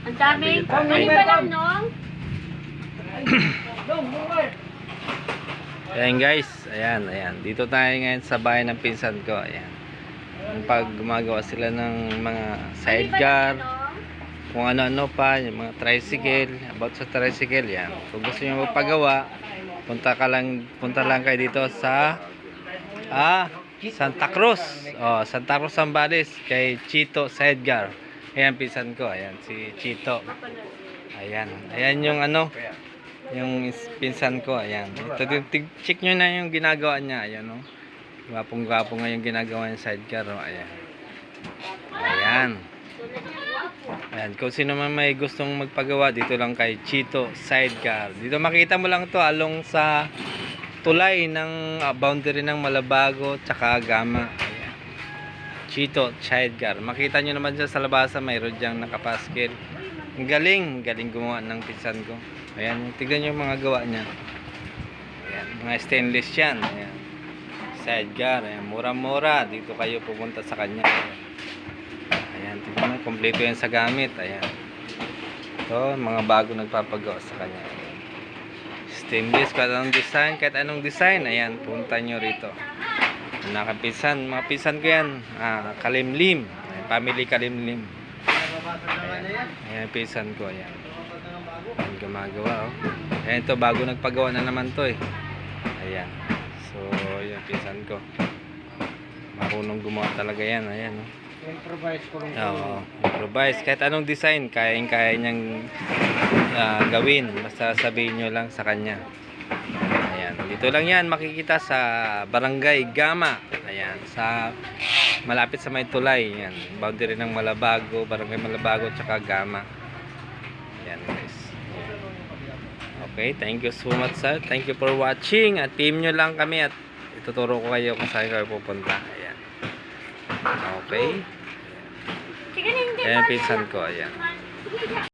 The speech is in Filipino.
Ang dami. Bili tayo. Ano ba lang, Nong? Ayan guys, ayan. Dito tayo ngayon sa bahay ng pinsan ko. Ayan. Yung pag gumagawa sila ng mga sidecar, kung ano-ano pa, yung mga tricycle, about sa tricycle, yan. Kung gusto nyo magpagawa, punta lang kayo dito sa Santa Cruz. Santa Cruz Zambales kay Chito Sidecar. Ayan pinsan ko, ayan si Chito. Ayan yung yung pinsan ko, ayan. Ito check nyo na yung ginagawa niya, ayan oh. Gwapong-gwapo nga yung ginagawa niya sidecar, oh. Ayan, kung sino man may gustong magpagawa, dito lang kay Chito Sidecar. Dito makita mo lang to along sa tulay ng boundary ng Malabago tsaka Gama. Ayan. Chito Sidecar. Makita nyo naman dyan sa labasa, mayroon dyan nakapaskil. Ang galing gumawa ng pinsan ko. Ayan, tignan nyo yung mga gawa niya. Ayan, mga stainless yan. Ayan. Sidecar. Ayan, mura-mura. Dito kayo pupunta sa kanya. Ayan, tignan mo, kompleto yan sa gamit. Ayan. Ito, mga bago nagpapagawa sa kanya. Ayan. Stainless, kahit anong design. Ayan, punta nyo rito. Mga pinsan ko yan. Kalimlim. Ayan, family Kalimlim. Ayan, pinsan ko. Ayan. Ayan, gumagawa, oh. Ayan, ito, bago nagpagawa na naman to, eh. Ayan. So, ayan, pinsan ko. Marunong gumawa talaga yan. Ayan, oh. Improvise ko lang. Oo, improvise. Kahit anong design, kaya niyang gawin. Basta sabihin nyo lang sa kanya. Ayan. Dito lang yan makikita sa Barangay Gama. Ayan. Malapit sa may tulay. Ayan. Boundary ng Malabago, Barangay Malabago, tsaka Gama. Ayan guys. Okay, thank you so much sir. Thank you for watching. At team nyo lang kami at ituturo ko kayo kung saan kayo pupunta. Ayan. Okay. Sige na, hindi Ayan, pinsan ko. Ayan.